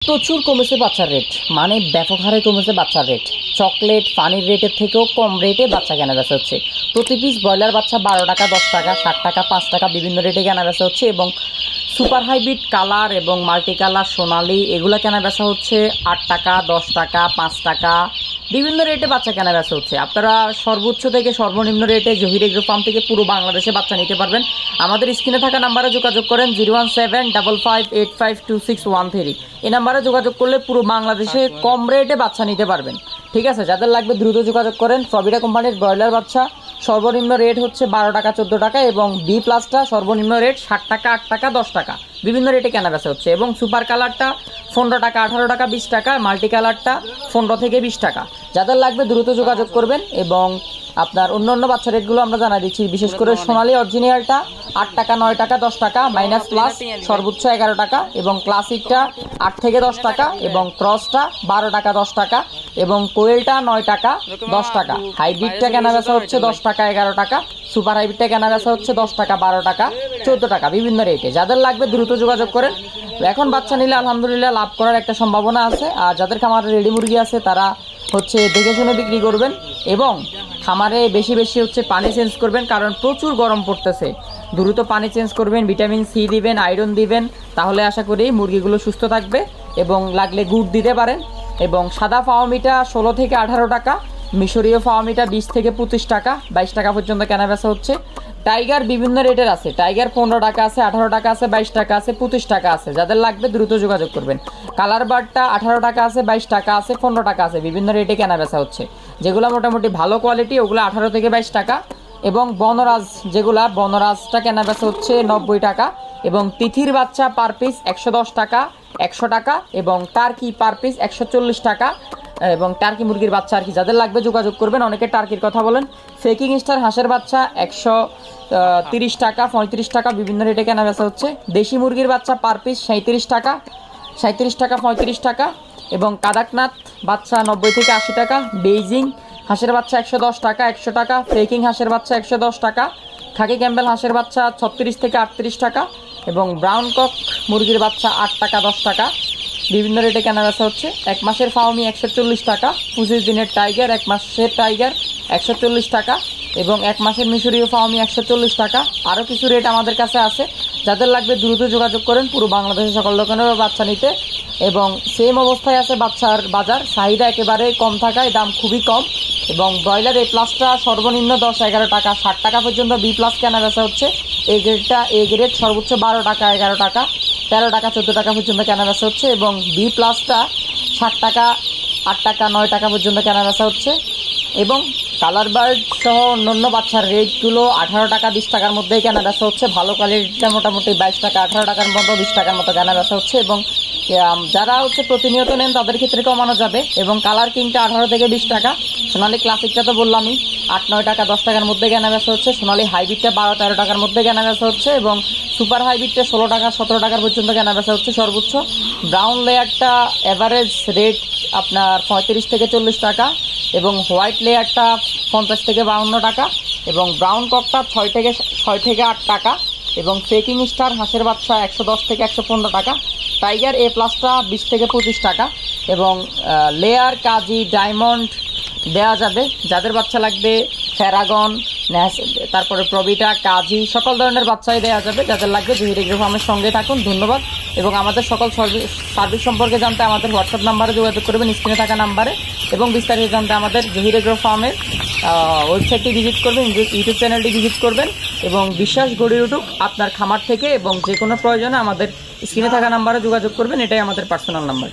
প্রচুর কমেছে বাচ্চার রেট, মানে ব্যাপক হারে কমেছে বাচ্চার রেট। চকলেট পানির রেটের থেকেও কম রেটে বাচ্চা কেনা বেচা হচ্ছে। প্রতি পিস ব্রয়লার বাচ্চা 12 টাকা, 10 টাকা, 60 টাকা, 5 টাকা বিভিন্ন রেটে কেনা বেচা হচ্ছে। এবং সুপার হাইব্রিড কালার এবং মাল্টি কালার সোনালি এগুলো কেনা বেচা হচ্ছে 8 টাকা, 10 টাকা, 5 টাকা বিভিন্ন রেটে বাচ্চা কেনা বেচা হচ্ছে। আপনারা সর্বোচ্চ থেকে সর্বনিম্ন রেটে জহির এগ্রো ফার্ম থেকে পুরো বাংলাদেশে বাচ্চা নিতে পারবেন। আমাদের স্ক্রিনে থাকা নাম্বারে যোগাযোগ করেন 01755852613। এই নাম্বারে যোগাযোগ করলে পুরো বাংলাদেশে কম রেটে বাচ্চা নিতে পারবেন। ঠিক আছে, যাদের লাগবে দ্রুত যোগাযোগ করেন। প্রভিডা কোম্পানির ব্রয়লার বাচ্চা সর্বনিম্ন রেট হচ্ছে 12 টাকা, 14 টাকা এবং বি প্লাসটা সর্বনিম্ন রেট 60 টাকা, 8 টাকা, 10 টাকা বিভিন্ন রেটে কেনা বেচা হচ্ছে। এবং সুপার কালারটা 15 টাকা, 18 টাকা, 20 টাকা, মাল্টি কালারটা 15 থেকে 20 টাকা। যাদের লাগবে দ্রুত যোগাযোগ করবেন। এবং আপনার অন্য বাচ্চা রেটগুলো আমরা জানা দিচ্ছি। বিশেষ করে সোনালি অরিজিনালটা 8 টাকা, 9 টাকা, 10 টাকা, মাইনাস প্লাস সর্বোচ্চ 11 টাকা এবং ক্লাসিকটা 8 থেকে 10 টাকা এবং ক্রসটা 12 টাকা, 10 টাকা এবং কোয়েলটা 9 টাকা, 10 টাকা। হাইব্রিডটা কেনা বেচা হচ্ছে 10 টাকা, 11 টাকা। সুপার হাইব্রিডটা কেনা বেচা হচ্ছে 10 টাকা, 12 টাকা, 14 টাকা বিভিন্ন রেটে। যাদের লাগবে দ্রুত যোগাযোগ করেন। এখন বাচ্চা নিলে আলহামদুলিল্লাহ লাভ করার একটা সম্ভাবনা আছে। আর যাদের খামারে রেডি মুরগি আছে তারা হচ্ছে দেখে শুনে বিক্রি করবেন এবং খামারে বেশি বেশি হচ্ছে পানি চেঞ্জ করবেন, কারণ প্রচুর গরম পড়তেছে। দ্রুত পানি চেঞ্জ করবেন, ভিটামিন সি দিবেন, আয়রন দিবেন, তাহলে আশা করি মুরগিগুলো সুস্থ থাকবে। এবং লাগলে গুড় দিতে পারেন। এবং সাদা ফাওমিটা 16 থেকে 18 টাকা, মিশরীয় ফাওমিটা 20 থেকে 25 টাকা, 22 টাকা পর্যন্ত কেনা বেচা হচ্ছে। টাইগার বিভিন্ন রেটের আছে। টাইগার 15 টাকা আছে, 18 টাকা আছে, 22 টাকা আছে, 25 টাকা আছে। যাদের লাগবে দ্রুত যোগাযোগ করবেন। কালার বার্ডটা 18 টাকা আছে, 22 টাকা আছে, 15 টাকা আছে বিভিন্ন রেটে কেনা বেচা হচ্ছে। যেগুলো মোটামুটি ভালো কোয়ালিটি ওগুলো 18 থেকে 22 টাকা। এবং বনরাজ যেগুলা, বনরাজটা কেনা বেচা হচ্ছে 90 টাকা। এবং তিথির বাচ্চা পার পিস 110 টাকা, 100 টাকা এবং টার্কি পার পিস 140 টাকা। এবং টার্কি মুরগির বাচ্চা আর কি যাদের লাগবে যোগাযোগ করবেন। অনেকে টার্কির কথা বলেন। ফেকিং স্টার হাঁসের বাচ্চা 130 টাকা, 35 টাকা বিভিন্ন রেটে কেনা বেচা হচ্ছে। দেশি মুরগির বাচ্চা পার পিস 37 টাকা, 37 টাকা, 35 টাকা। এবং কাদাকনাথ বাচ্চা 90 থেকে 80 টাকা। বেইজিং হাঁসের বাচ্চা 110 টাকা, 100 টাকা। ফেকিং হাঁসের বাচ্চা 110 টাকা। খাকি ক্যাম্বেল হাঁসের বাচ্চা 36 থেকে 38 টাকা। এবং ব্রাউন কক মুরগির বাচ্চা 8 টাকা, 10 টাকা বিভিন্ন রেটে কেনা বেচা হচ্ছে। 1 মাসের ফাওমি 140 টাকা। 25 দিনের টাইগার, 1 মাসের টাইগার 140 টাকা এবং 1 মাসের মিশরীয় ফাওমি 140 টাকা। আরও কিছু রেট আমাদের কাছে আছে। যাদের লাগবে দ্রুত যোগাযোগ করেন পুরো বাংলাদেশের সকল দোকানেও বাচ্চা নিতে। এবং সেম অবস্থায় আছে বাচ্চার বাজার, চাহিদা একেবারে কম থাকায় দাম খুবই কম। এবং ব্রয়লার এ প্লাসটা সর্বনিম্ন 10-11 টাকা, 60 টাকা পর্যন্ত বি প্লাস কেনা বেচা হচ্ছে। এই গ্রেডটা, এই গ্রেড সর্বোচ্চ 12 টাকা, 11 টাকা, 13 টাকা, 14 টাকা পর্যন্ত কেনা বেচা হচ্ছে। এবং বি প্লাসটা 60 টাকা, 8 টাকা, 9 টাকা পর্যন্ত কেনা বেচা হচ্ছে। এবং কালার বার্ড সহ অন্যান্য বাচ্চার রেটগুলো 18 টাকা, 20 টাকার মধ্যেই কেনা বেচা হচ্ছে। ভালো কোয়ালিটিটা মোটামুটি 22 টাকা, 18 টাকার মতো, 20 টাকার মতো কেনা বেচা হচ্ছে। এবং যারা হচ্ছে প্রতিনিয়ত নেন তাদের ক্ষেত্রে কমানো যাবে। এবং কালার কিংটা 18 থেকে 20 টাকা। সোনালি ক্লাসিকটা তো বললামই 8-9 টাকা, 10 টাকার মধ্যে কেনা বেচা হচ্ছে। সোনালি হাইব্রিডটা 12-13 টাকার মধ্যে কেনা বেচা হচ্ছে। এবং সুপার হাইব্রিডটা 16 টাকা, 17 টাকার পর্যন্ত কেনা বেচা হচ্ছে সর্বোচ্চ। ব্রাউন লেয়ারটা অ্যাভারেজ রেট আপনার 35 থেকে 40 টাকা। এবং হোয়াইট লেয়ারটা 50 থেকে 52 টাকা। এবং ব্রাউন ককটা 6 থেকে 8 টাকা। এবং ফেকিং স্টার হাঁসের বাচ্চা 110 থেকে 115 টাকা। টাইগার এ প্লাসটা 20 থেকে 25 টাকা। এবং লেয়ার, কাজি, ডায়মন্ড দেওয়া যাবে। যাদের বাচ্চা লাগবে ফ্যারাগন, তারপরে প্রভিটা, কাজি সকল ধরনের বাচ্চাই দেওয়া যাবে। যাদের লাগবে জহির এগ্রো ফার্মের সঙ্গে থাকুন। ধন্যবাদ। এবং আমাদের সকল সার্ভিস সম্পর্কে জানতে আমাদের হোয়াটসঅ্যাপ নাম্বারে যোগাযোগ করবেন, স্ক্রিনে থাকা নাম্বারে। এবং বিস্তারিত জানতে আমাদের জহির এগ্রো ফার্মের ওয়েবসাইটটি ভিজিট করবেন, ইউটিউব চ্যানেলটি ভিজিট করবেন। এবং বিশ্বাস গড়ে উঠুক আপনার খামার থেকে। এবং যে কোনো প্রয়োজনে আমাদের স্ক্রিনে থাকা নাম্বারে যোগাযোগ করবেন, এটাই আমাদের পার্সোনাল নাম্বার।